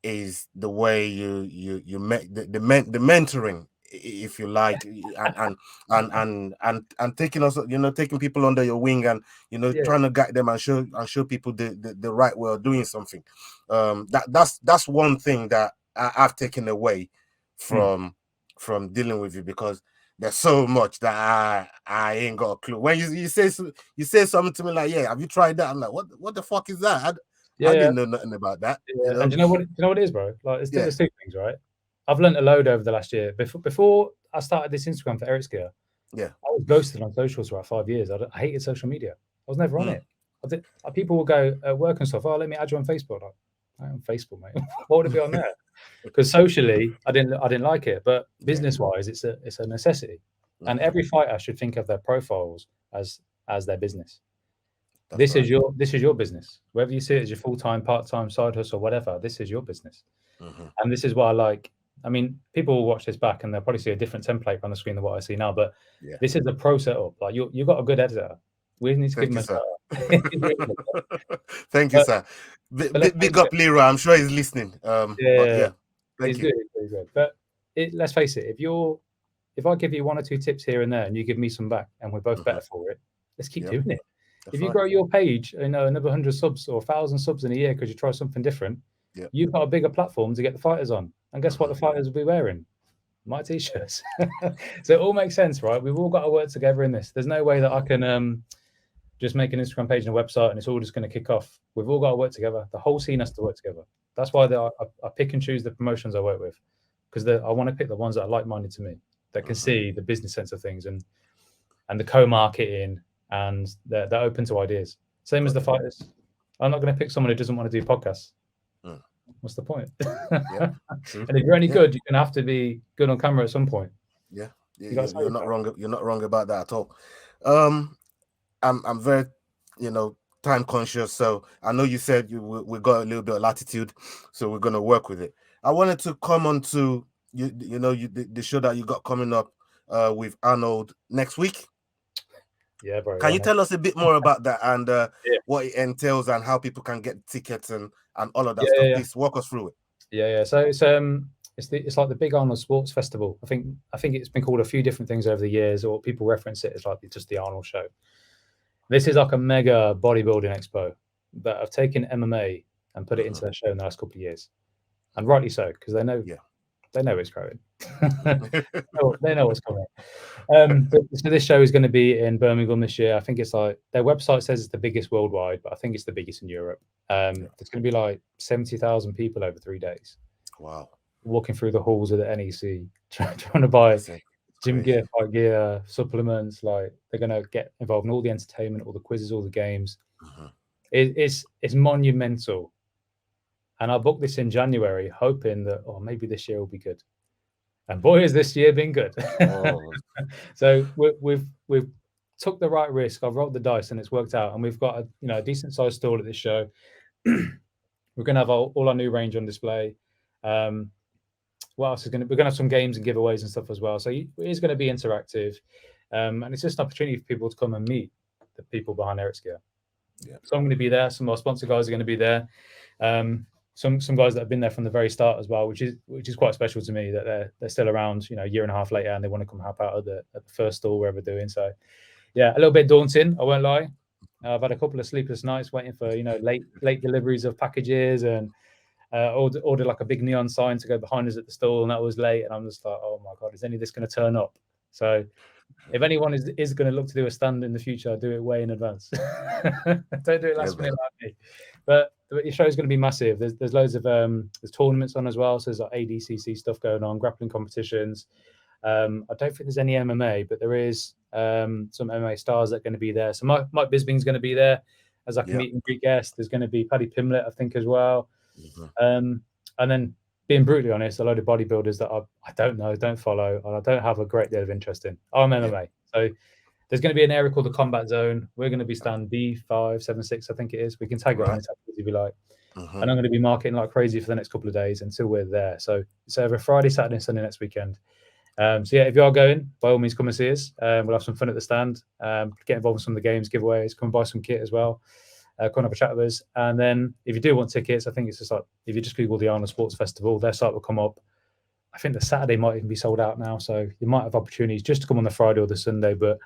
the way you make the mentoring, if you like, and taking us, you know, taking people under your wing and, you know, trying to guide them and show people the right way of doing something. That's one thing that I've taken away from dealing with you, because there's so much that I ain't got a clue. When you say something to me like, yeah, have you tried that? I'm like, what the fuck is that? I didn't know nothing about that. Yeah. You know? And you know what it is, bro? Like, there's two things, right? I've learned a load over the last year. Before I started this Instagram for ERYXGEAR, I was ghosted on socials for about 5 years. I hated social media. I was never on it. People will go at work and stuff, oh, let me add you on Facebook. Like, I'm on Facebook, mate. What would it be on there? Because socially, I didn't like it. But business-wise, it's a necessity. And every fighter should think of their profiles as their business. This is your business. Whether you see it as your full-time, part-time, side hustle, whatever, this is your business. And this is what I like. I mean, people will watch this back and they'll probably see a different template on the screen than what I see now. But this is the pro setup. Like, you've got a good editor. We need to give him a Thank you, sir. Big up Leroy. I'm sure he's listening. Thank you. He's good. But let's face it, if I give you 1 or 2 tips here and there and you give me some back and we're both better for it, let's keep doing it. If you grow your page, another 100 subs or 1,000 subs in a year because you try something different, you've got a bigger platform to get the fighters on. And guess what the fighters will be wearing? My t-shirts. So it all makes sense, right? We've all got to work together in this. There's no way that I can just make an Instagram page and a website and it's all just going to kick off. We've all got to work together. The whole scene has to work together. That's why I pick and choose the promotions I work with, because I want to pick the ones that are like-minded to me, that can see the business sense of things and the co-marketing, and they're open to ideas. Same as the fighters. I'm not going to pick someone who doesn't want to do podcasts. What's the point? And if you're any good, you're going to have to be good on camera at some point. You're not wrong. You're not wrong about that at all. I'm very, time conscious. So I know you said we got a little bit of latitude, so we're going to work with it. I wanted to come on to the show that you got coming up with Arnold next week. Yeah, bro. Can you tell us a bit more about that and what it entails and how people can get tickets and all of that stuff? Please walk us through it. Yeah. So it's like the big Arnold Sports Festival. I think it's been called a few different things over the years, or people reference it as like just the Arnold show. This is like a mega bodybuilding expo that have taken MMA and put it into their show in the last couple of years, and rightly so, because they know it's growing. They know what's coming. So this show is going to be in Birmingham this year. I think it's like their website says it's the biggest worldwide, but I think it's the biggest in Europe. There's going to be like 70,000 people over 3 days. Wow. Walking through the halls of the NEC, trying to buy gym gear, fight gear, supplements. Like, they're going to get involved in all the entertainment, all the quizzes, all the games. It's monumental. And I booked this in January, hoping that maybe this year will be good. And boy, has this year been good. So we've took the right risk. I've rolled the dice and it's worked out. And we've got a decent sized stall at this show. We're going to have all our new range on display. What else is we're going to have some games and giveaways and stuff as well. So it is going to be interactive. And it's just an opportunity for people to come and meet the people behind ERYXGEAR. So I'm going to be there. Some of our sponsor guys are going to be there. Some guys that have been there from the very start as well, which is quite special to me, that they're still around, a year and a half later, and they want to come help out at the first stall wherever they're doing. So yeah, a little bit daunting, I won't lie. I've had a couple of sleepless nights waiting for late deliveries of packages, and ordered like a big neon sign to go behind us at the stall, and that was late, and I'm just like, oh my god, is any of this going to turn up? So if anyone is going to look to do a stand in the future, do it way in advance. Don't do it last minute like me. But the show is going to be massive. There's loads of there's tournaments on as well. So there's like ADCC stuff going on, grappling competitions. I don't think there's any MMA, but there is some MMA stars that are going to be there. So Mike Bisping's going to be there as like a meet and greet guest. There's going to be Paddy Pimblett, I think, as well. And then, being brutally honest, a load of bodybuilders that I don't know, don't follow, and I don't have a great deal of interest in. I'm MMA. So there's going to be an area called the Combat Zone. We're going to be stand B576, I think it is. We can tag it on it if you like. And I'm going to be marketing like crazy for the next couple of days until we're there. So it's over Friday, Saturday, and Sunday next weekend. So yeah, if you are going, by all means, come and see us. We'll have some fun at the stand. Get involved in some of the games, giveaways. Come and buy some kit as well. Come and have a chat with us. And then if you do want tickets, I think it's just like, if you just Google the Arnold Sports Festival, their site will come up. I think the Saturday might even be sold out now. So you might have opportunities just to come on the Friday or the Sunday. But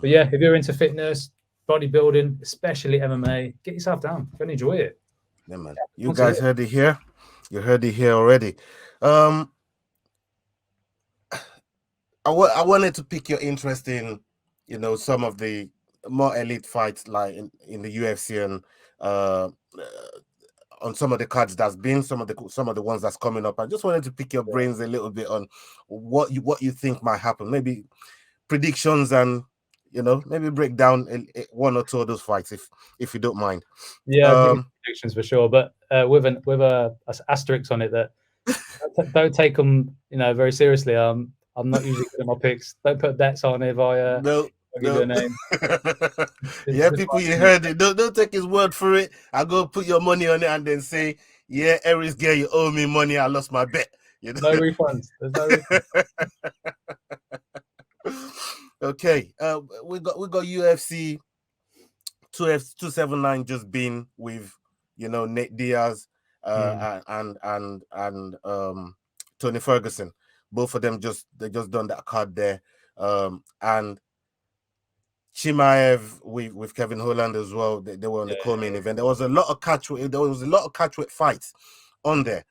yeah, if you're into fitness, bodybuilding, especially MMA, get yourself down. Go and enjoy it. Yeah, man. You guys heard it here. You heard it here already. I wanted to pick your interest in, some of the more elite fights, like in the UFC, and on some of the cards that's been some of the ones that's coming up. I just wanted to pick your brains a little bit on what you think might happen, maybe predictions, and maybe break down one or two of those fights if you don't mind. Yeah, predictions for sure, but with a asterisk on it that don't take them very seriously. I'm not usually good at my picks. Don't put bets on if I give you a name. Yeah, people, you heard it. Don't take his word for it. I go put your money on it and then say, yeah, ERYXGEAR, you owe me money. I lost my bet. No refunds. There's no refunds. Okay, we got UFC 279 just been with Nate Diaz and Tony Ferguson. Both of them they just done that card there. And Chimaev with Kevin Holland as well. They were on the co-main event. There was a lot of catchweight fights on there.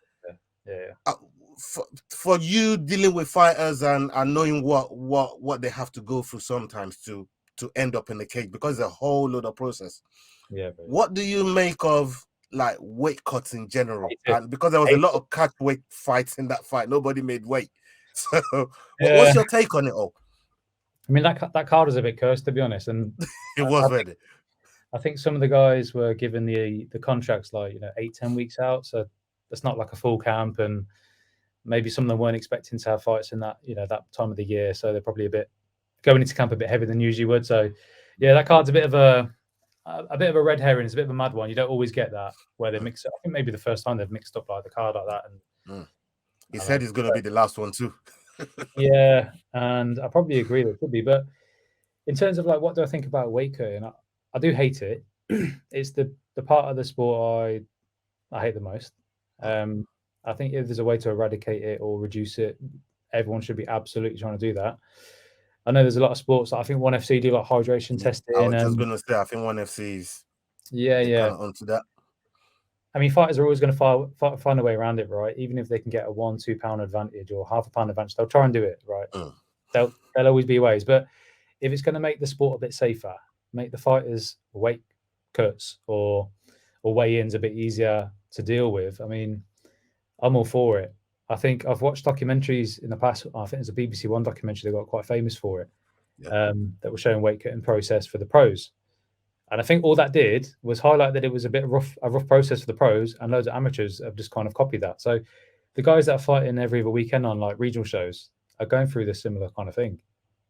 For you dealing with fighters and knowing what they have to go through sometimes to end up in the cage, because it's a whole lot of process. Yeah. What do you make of like weight cuts in general? And because there was a lot of catchweight fights in that fight, nobody made weight. So what's your take on it all? I mean, that card was a bit cursed, to be honest, and it was ready. I think some of the guys were given the contracts like 8-10 weeks out, so that's not like a full camp, and maybe some of them weren't expecting to have fights in that that time of the year, so they're probably a bit going into camp a bit heavier than usually would. So yeah, that card's a bit of a red herring. It's a bit of a mad one. You don't always get that where they mix it. I think maybe the first time they've mixed up like the card like that. And he said it's going to be the last one too. Yeah, and I probably agree that it could be. But in terms of like, what do I think about weight cutting? I do hate it. It's the part of the sport I hate the most. I think if there's a way to eradicate it or reduce it, everyone should be absolutely trying to do that. I know there's a lot of sports. I think ONE FC do like hydration testing. I was just going to say, I think ONE FC's kind of onto that. I mean, fighters are always going to find a way around it, right? Even if they can get a 1-2 pound advantage or half a pound advantage, they'll try and do it, right? There'll always be ways. But if it's going to make the sport a bit safer, make the fighters weight cuts or weigh-ins a bit easier to deal with, I mean, I'm all for it. I think I've watched documentaries in the past. I think there's a BBC One documentary that got quite famous for it, that was showing weight cutting process for the pros. And I think all that did was highlight that it was a rough process for the pros, and loads of amateurs have just kind of copied that. So the guys that are fighting every other weekend on like regional shows are going through this similar kind of thing.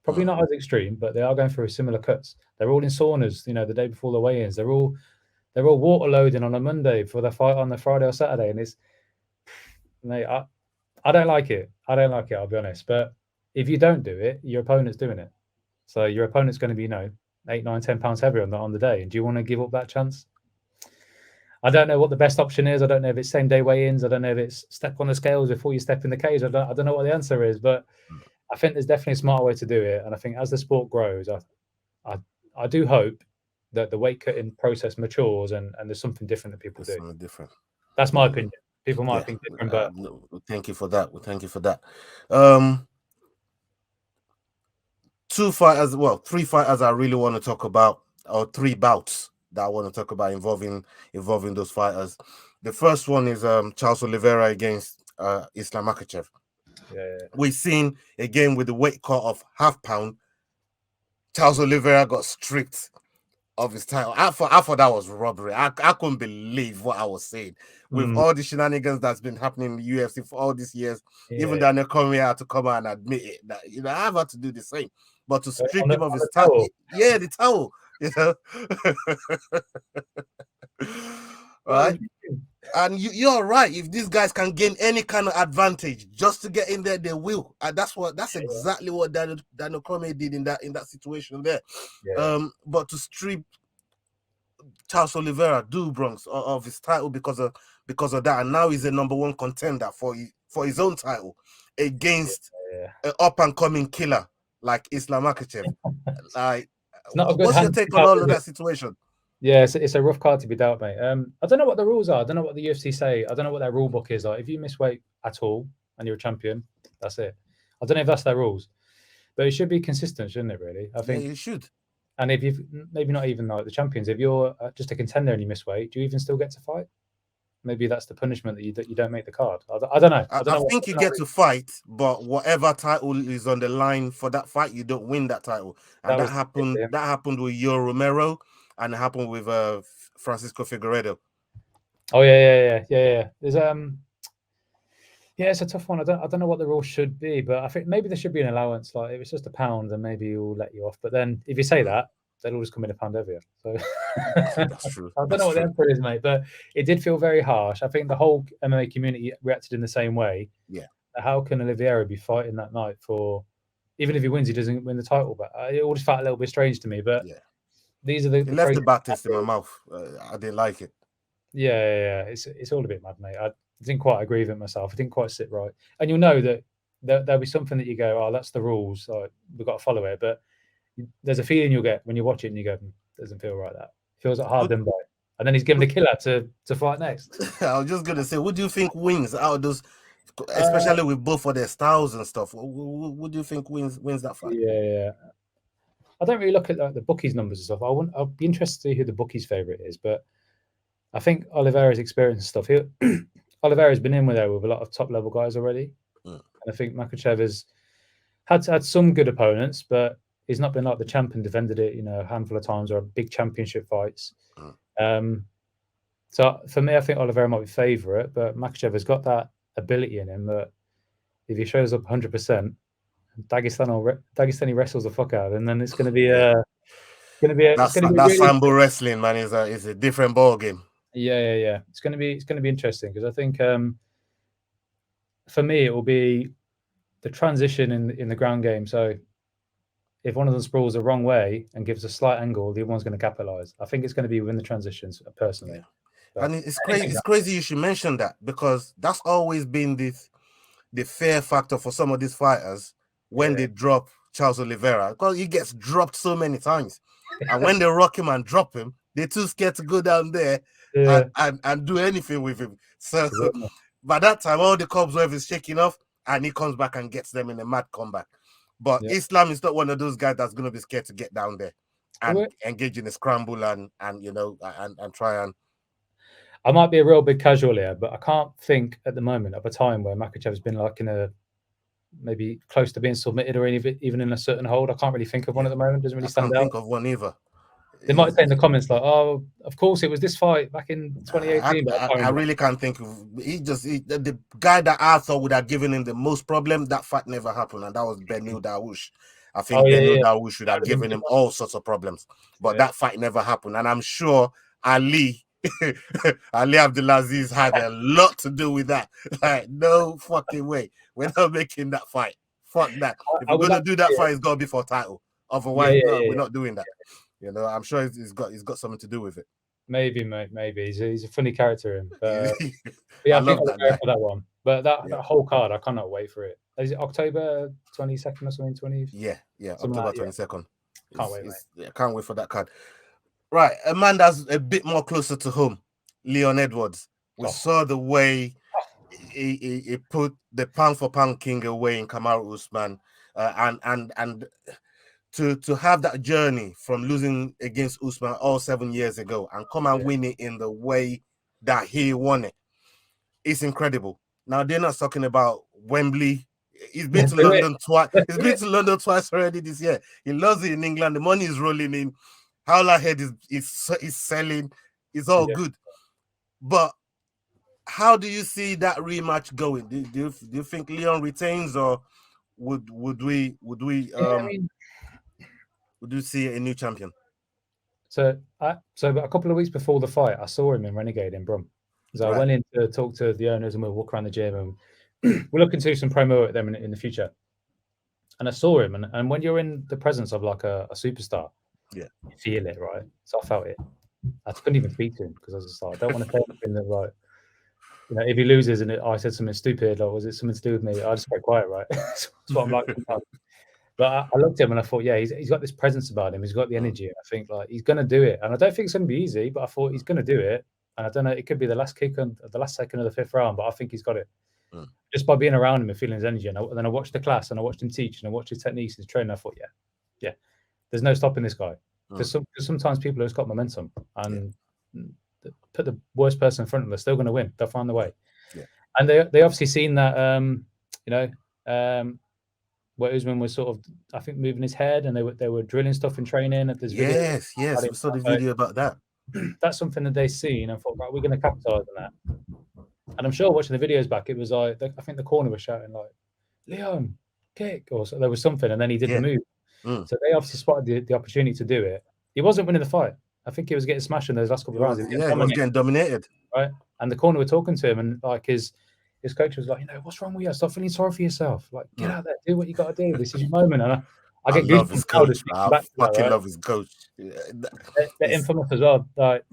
Probably not as extreme, but they are going through similar cuts. They're all in saunas, the day before the weigh-ins. They're all water loading on a Monday for their fight on the Friday or Saturday. And it's, mate, I don't like it. I'll be honest. But if you don't do it, your opponent's doing it. So your opponent's going to be, 8, 9, 10 pounds heavier on the day. And do you want to give up that chance? I don't know what the best option is. I don't know if it's same day weigh-ins. I don't know if it's step on the scales before you step in the cage. I don't know what the answer is, but I think there's definitely a smarter way to do it. And I think as the sport grows, I do hope that the weight cutting process matures and there's something different that people do. Something different. That's my opinion. People might think different, but thank you for that. Well, thank you for that. 3 fighters I really want to talk about, or 3 bouts that I want to talk about involving those fighters. The first one is Charles Oliveira against Islam Makhachev. We've seen again with the weight cut of half pound, Charles Oliveira got stripped of his title. I thought that was robbery. I couldn't believe what I was saying with all the shenanigans that's been happening in the UFC for all these years. Even Daniel Cormier had to come out and admit it that I've had to do the same. But to strip him of his title, the towel, right? And you're right. If these guys can gain any kind of advantage just to get in there, they will. And that's exactly what Daniel Cormier did in that situation there. But to strip Charles Oliveira, Bronx, of his title because of that, and now he's a #1 contender for his own title against an up and coming killer like Islam Makhachev. Like, what's your take on all of that situation? Yeah, it's a rough card to be dealt, mate. I don't know what the rules are. I don't know what the UFC say. I don't know what their rule book is. Like, if you miss weight at all and you're a champion, that's it. I don't know if that's their rules, but it should be consistent, shouldn't it? Really, I think it should. And if you've maybe not even like the champions, if you're just a contender and you miss weight, do you even still get to fight? Maybe that's the punishment that you don't make the card. I don't know. I think you get to fight, but whatever title is on the line for that fight, you don't win that title. And that happened. That happened with Yoel Romero, and it happened with Francisco Figueiredo. Oh yeah. There's it's a tough one. I don't know what the rules should be, but I think maybe there should be an allowance. Like if it's just £1, then maybe you'll let you off. But then if you say that, they'll always come in £1 heavier. So that's true. I don't know what the answer is, mate, but it did feel very harsh. I think the whole MMA community reacted in the same way. Yeah. How can Oliveira be fighting that night for, even if he wins, he doesn't win the title? But it all just felt a little bit strange to me. But these are the. It left the bad taste in my mouth. I didn't like it. Yeah. It's all a bit mad, mate. I didn't quite agree with it myself. It didn't quite sit right. And you'll know that there'll be something that you go, oh, that's the rules. We've got to follow it. But there's a feeling you'll get when you watch it and you go, doesn't feel right. That feels like hard done by. And then he's given a killer to fight next. I was just gonna say, what do you think wins out of those, especially with both of their styles and stuff? What do you think wins that fight? Yeah. I don't really look at like the bookies numbers and stuff. I'll be interested to see who the bookies' favorite is, but I think Oliveira's experience and stuff. Oliveira's been in there with a lot of top level guys already, and I think Makhachev has had some good opponents, but he's not been like the champion, defended it, a handful of times or big championship fights. So for me, I think Oliveira might be favourite, but Makhachev has got that ability in him that if he shows up 100%, Dagestani wrestles the fuck out, and then it's going to be that Sambo wrestling, man, is a different ball game. Yeah. It's going to be interesting because I think for me it will be the transition in the ground game. So if one of them sprawls the wrong way and gives a slight angle, the other one's going to capitalize. I think it's going to be within the transitions, personally. Yeah. And it's crazy. It's crazy you should mention that, because that's always been the fear factor for some of these fighters when they drop Charles Oliveira, because he gets dropped so many times, and when they rock him and drop him, they're too scared to go down there and do anything with him. So by that time, all the cobweb is shaking off, and he comes back and gets them in a mad comeback. But Islam is not one of those guys that's going to be scared to get down there and engage in a scramble and try and. I might be a real big casual here, but I can't think at the moment of a time where Makhachev's been like in a maybe close to being submitted or even in a certain hold. I can't really think of one at the moment. Doesn't really stand out. I can't think of one either. They might say in the comments like, "Oh, of course it was this fight back in 2018." But I really can't think of. The guy that I thought would have given him the most problem. That fight never happened, and that was Benil Dawush. I think Benil Dawush would have given him all sorts of problems, but that fight never happened. And I'm sure Ali Abdulaziz had a lot to do with that. Like, no fucking way. We're not making that fight. Fuck that. If we're gonna do that fight, it's gotta be for a title. Otherwise, we're not doing that. I'm sure he's got something to do with it. Maybe, mate. Maybe he's a funny character. But I love that guy. For that one. But that whole card, I cannot wait for it. Is it October 22nd or something? 20? Yeah. October 22nd. Can't wait, mate. Can't wait for that card. Right, a man that's a bit more closer to home, Leon Edwards. We saw the way he put the pound for pound king away in Kamaru Usman, and to have that journey from losing against Usman all 7 years ago and come and win it in the way that he won it, it's incredible. Now they're not talking about Wembley. He's been to London twice. He's been to London twice already this year. He loves it in England. The money is rolling in. Howler Head is selling. It's all good. But how do you see that rematch going? Do you think Leon retains, or would we see a new champion? So a couple of weeks before the fight, I saw him in Renegade in Brum. So I went in to talk to the owners, and we'll walk around the gym, and we're looking to do some promo at them in the future. And I saw him, and when you're in the presence of like a superstar, you feel it, right? So I felt it. I couldn't even speak to him because I was just like, I don't want to say anything that, like, if he loses and I said something stupid, or was it something to do with me, I just stay quiet, right? That's what I'm like. But I looked at him and I thought, he's got this presence about him. He's got the energy. And I think like he's going to do it. And I don't think it's going to be easy, but I thought he's going to do it. And I don't know, it could be the last kick on the last second of the fifth round, but I think he's got it. Just by being around him and feeling his energy. And then I watched the class and I watched him teach and I watched his techniques, his training. I thought, there's no stopping this guy. Because sometimes people have just got momentum and put the worst person in front of them, they're still going to win. They'll find the way. And they obviously seen that, where Usman was sort of, I think, moving his head, and they were drilling stuff in training. Yes, we saw the video about that. That's something that they've seen and thought, right, we're going to capitalize on that. And I'm sure watching the videos back, it was like, I think the corner was shouting like, Leon, kick, or so there was something, and then he did the move. So they obviously spotted the opportunity to do it. He wasn't winning the fight. I think he was getting smashed in those last couple of rounds. He was getting dominated. Right. And the corner were talking to him, and like his coach was like, what's wrong with you? Stop feeling sorry for yourself. Like, get out there, do what you got to do. This is your moment. And I get love his coach. I fucking love his coach. They're infamous as well. Like,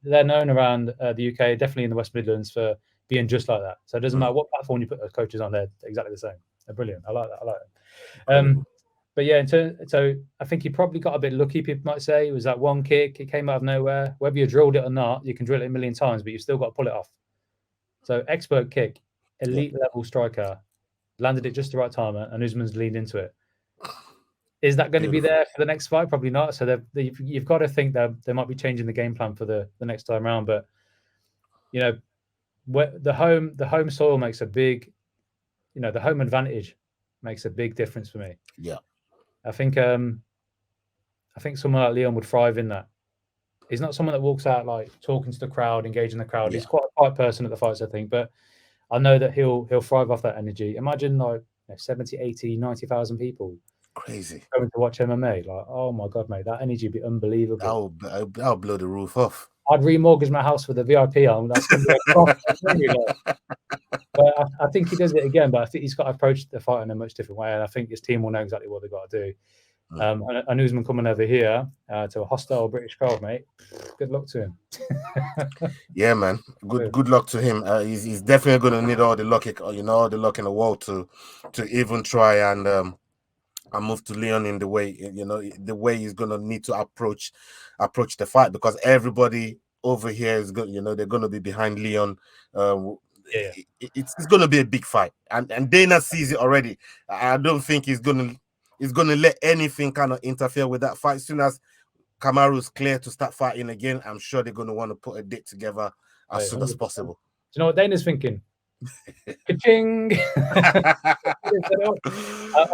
they're known around the UK, definitely in the West Midlands, for being just like that. So it doesn't matter what platform you put those coaches on, they're exactly the same. They're brilliant. I like that. But yeah, so I think he probably got a bit lucky, people might say. It was that one kick, it came out of nowhere. Whether you drilled it or not, you can drill it a million times, but you've still got to pull it off. So expert kick, elite level striker, landed it just the right time, and Usman's leaned into it. Is that going to be there for the next fight? Probably not. So you've got to think that they might be changing the game plan for the next time around. But you know, the home soil makes a big, the home advantage makes a big difference for me. Yeah, I think someone like Leon would thrive in that. He's not someone that walks out like talking to the crowd, engaging the crowd. Yeah. He's quite a quiet person at the fights, I think, but I know that he'll thrive off that energy. Imagine like 70, 80, 90,000 people crazy going to watch MMA. Like, oh my god, mate, that energy would be unbelievable. I'll blow the roof off. I'd remortgage my house for the VIP on. That's going to be but I think he does it again. But I think he's got to approach the fight in a much different way, and I think his team will know exactly what they've got to do. And Usman coming over here to a hostile British crowd, mate. Good luck to him. Yeah, man. Good luck to him. He's definitely going to need all the luck, all the luck in the world to even try and move to Leon in the way, the way he's going to need to approach the fight, because everybody over here is going, they're going to be behind Leon. It's going to be a big fight, and Dana sees it already. I don't think he's going to let anything kind of interfere with that fight. As soon as Kamaru's clear to start fighting again, I'm sure they're going to want to put a date together as soon as possible. Do you know what Dana's thinking? Ka-ching! I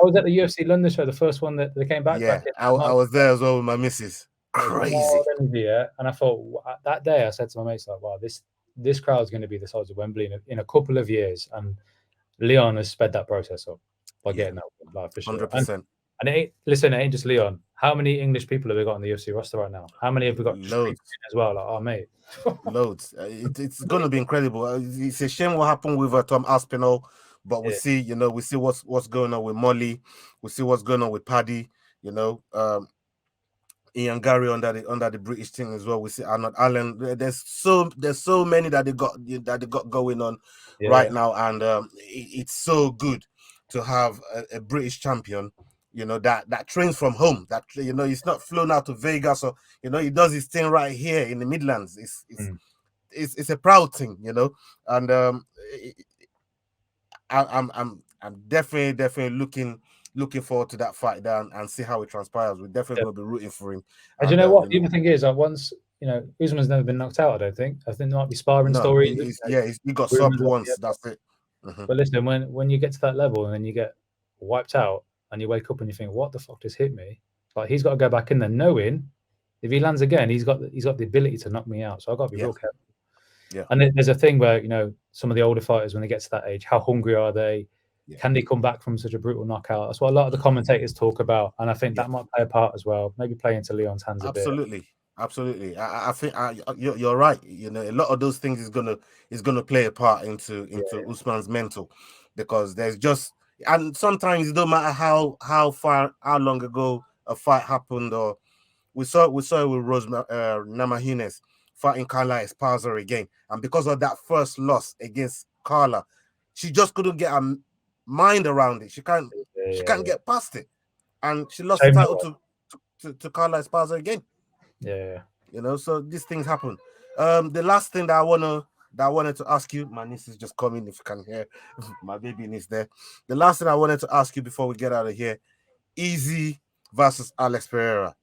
was at the UFC London show, the first one that they came back. Yeah, I was there as well with my missus. Crazy. And I thought that day, I said to my mates, like, wow, this crowd's going to be the size of Wembley in a couple of years. And Leon has sped that process up by getting that live for sure. 100%. And it ain't just Leon. How many English people have we got on the UFC roster right now? How many have we got loads as well? Like, oh, mate. Loads. It's going to be incredible. It's a shame what happened with Tom Aspinall, but we see, we see what's going on with Molly. We see what's going on with Paddy. Ian Gary under the British thing as well. We see Arnold Allen. There's so many that they got going on right now, and it's so good to have a British champion. That trains from home. That he's not flown out to Vegas, or he does his thing right here in the Midlands. It's a proud thing, and I'm definitely looking forward to that fight down and see how it transpires. We're definitely going to be rooting for him. And you know what? The other thing is, once Usman's never been knocked out. I don't think. I think there might be sparring stories. He got subbed once. That's it. But listen, when you get to that level and then you get wiped out, and you wake up and you think, what the fuck just hit me? Like, he's got to go back in there knowing if he lands again, he's got the ability to knock me out. So I've got to be real careful. Yeah. And there's a thing where, some of the older fighters, when they get to that age, how hungry are they? Yeah. Can they come back from such a brutal knockout? That's what a lot of the commentators talk about. And I think that might play a part as well. Maybe play into Leon's hands a bit. Absolutely. I think you're right. A lot of those things is gonna play a part into Usman's mental, because there's just, and sometimes it don't matter how long ago a fight happened, or we saw it with Rose Namajunas fighting Carla Esparza again, and because of that first loss against Carla, she just couldn't get her mind around it. She can't get past it, and she lost the title to Carla Esparza again. Yeah, so these things happen. The last thing that I wanted to ask you, my niece is just coming, if you can hear my baby niece there. The last thing I wanted to ask you before we get out of here, Easy versus Alex Pereira.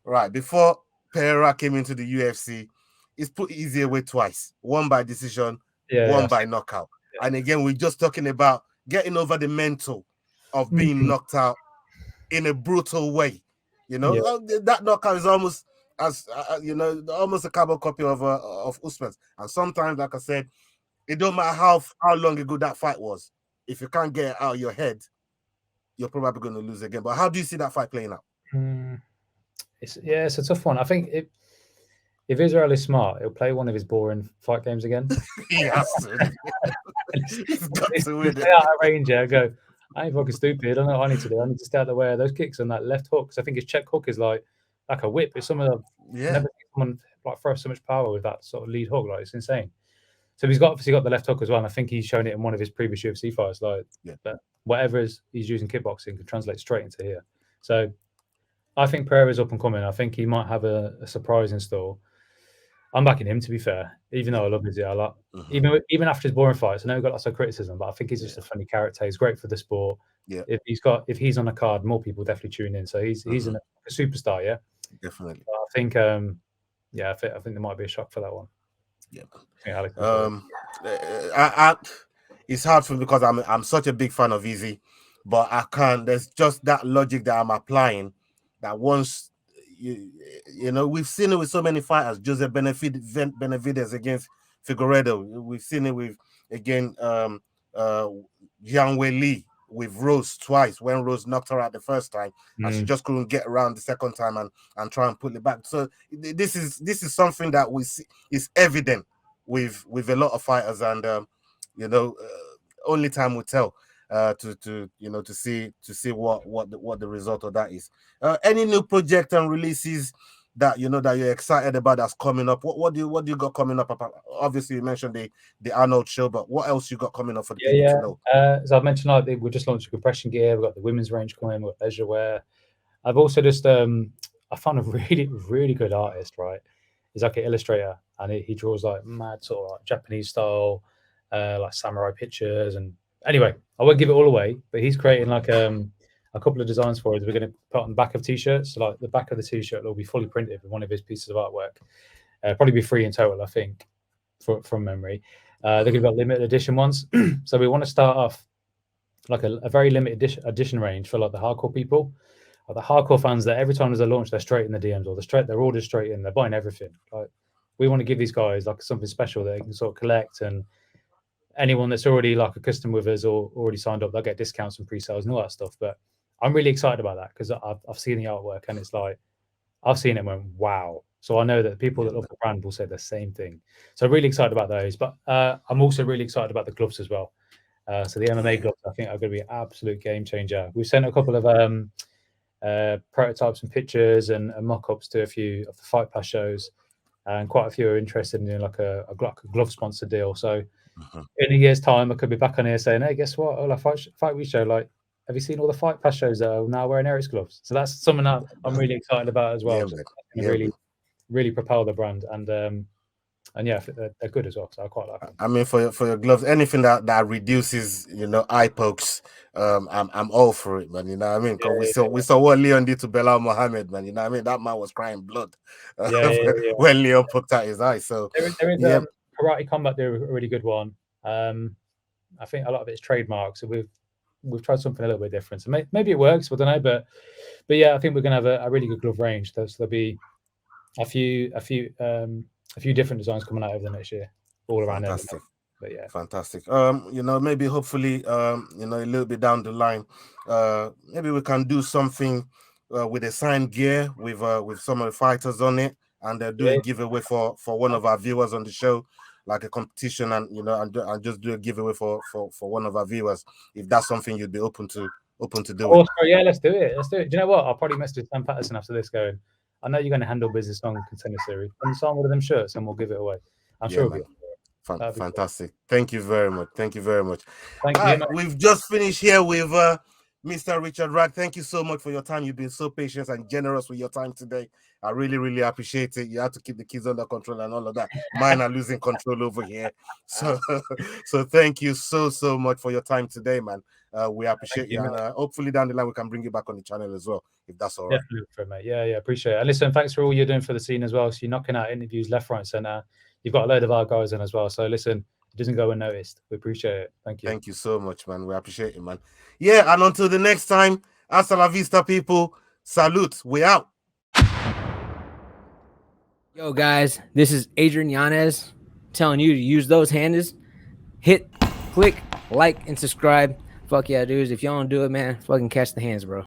Right, before Pereira came into the UFC, he's put Easy away twice. One by decision, one by knockout. Yeah. And again, we're just talking about getting over the mental of being knocked out in a brutal way. That knockout is almost almost a carbon copy of Usman's. And sometimes, like I said, it don't matter how long ago that fight was. If you can't get it out of your head, you're probably going to lose again. But how do you see that fight playing out? It's a tough one. I think if Israel is smart, he'll play one of his boring fight games again. He has to. He's got to win it. Stay out of range, go, I ain't fucking stupid. I don't know what I need to do. I need to stay out of the way of those kicks and that left hook. Because I think his check hook is like a whip. It's some of the never seen someone like throw so much power with that sort of lead hook. Like, it's insane. So he's obviously got the left hook as well, and I think he's shown it in one of his previous UFC fights. But whatever he's using kickboxing can translate straight into here. So I think Pereira is up and coming. I think he might have a surprise in store. I'm backing him, to be fair, even though I love Izzy a lot. Even after his boring fights, I know he got lots of criticism, but I think he's just a funny character. He's great for the sport. Yeah. If he's on a card, more people definitely tune in. So he's a superstar, yeah. Definitely. I think I think there might be a shock for that one. Yeah. It's hard for me because I'm such a big fan of Izzy, but I can't. There's just that logic that I'm applying. That once you know, we've seen it with so many fighters. Jose Benavidez against Figueiredo. We've seen it with Jiang Wei Li with Rose twice when Rose knocked her out the first time and she just couldn't get around the second time and try and pull it back. So this is something that we see is evident with a lot of fighters, and you know, only time will tell to see what the result of that is. Any new project and releases that you know that you're excited about that's coming up? What do you got coming up? Obviously, you mentioned the Arnold show, but what else you got coming up for the people to know? So I mentioned, like, we just launched compression gear. We've got the women's range coming. We've got leisure wear. I've also just I found a really good artist. Right, he's like an illustrator, and he draws like mad sort of like Japanese style, like samurai pictures. And anyway, I won't give it all away, but he's creating like a couple of designs for us. We're going to put on the back of t-shirts. So like the back of the t-shirt will be fully printed with one of his pieces of artwork. Probably be free in total, I think, from memory. They're going to be limited edition ones. So we want to start off like a very limited edition range for like the hardcore people, or the hardcore fans that every time there's a launch, they're straight in the DMs, or they're ordered straight in. They're buying everything. Like, we want to give these guys like something special that they can sort of collect, and anyone that's already like a customer with us or already signed up, they'll get discounts and pre-sales and all that stuff. But I'm really excited about that because I've seen the artwork, and it's like I've seen it and went, wow. So I know that the people that love the brand will say the same thing. So I'm really excited about those. But I'm also really excited about the gloves as well. So the MMA gloves, I think, are going to be an absolute game changer. We've sent a couple of prototypes and pictures and mock-ups to a few of the Fight Pass shows, and quite a few are interested in like a glove sponsor deal. So in a year's time, I could be back on here saying, hey, guess what? Oh, Fight Week show, like, have you seen all the Fight Pass shows that are now wearing ERYXGEAR gloves? So that's something that I'm really excited about as well. Really propel the brand, and yeah, they're good as well. So I quite like them. I mean, for your gloves, anything that reduces, you know, eye pokes, I'm all for it, man. You know what I mean? Because we saw what Leon did to Belal Mohammed, man. You know what I mean? That man was crying blood when Leon poked out his eye. So there is Karate Combat, they're a really good one. I think a lot of it's trademark, so we've tried something a little bit different. So maybe it works. I don't know, but yeah, I think we're gonna have a really good glove range. So there'll be a few different designs coming out over the next year, all around. Fantastic. But yeah, fantastic. You know, maybe hopefully, you know, a little bit down the line, maybe we can do something with a signed gear with some of the fighters on it, and do a giveaway for one of our viewers on the show, like a competition, and you know, and just do a giveaway for one of our viewers, if that's something you'd be open to doing. Yeah, let's do it. Do you know what? I'll probably message Sam Patterson after this going, I know you're going to handle business on Contender Series. Can you sign one of them shirts and we'll give it away? I'm sure it'll be fantastic. Thank you very much. Thank you very much. Thank you. We've just finished here with Mr. Richard Wragg. Thank you so much for your time. You've been so patient and generous with your time today. I really, really appreciate it. You have to keep the kids under control and all of that. Mine are losing control over here. So thank you so much for your time today, man. We appreciate you, and hopefully down the line we can bring you back on the channel as well, if that's all right. Definitely, mate. Yeah, appreciate it. And listen, thanks for all you're doing for the scene as well. So you're knocking out interviews left, right, center. You've got a load of our guys in as well. So listen, it doesn't go unnoticed. We appreciate it. Thank you. Thank you so much, man. We appreciate it, man. Yeah, and until the next time, hasta la vista, people. Salute. We out. Yo, guys, this is Adrian Yanez telling you to use those handles. Hit, click, like, and subscribe. Fuck yeah, dudes. If y'all don't do it, man, fucking catch the hands, bro.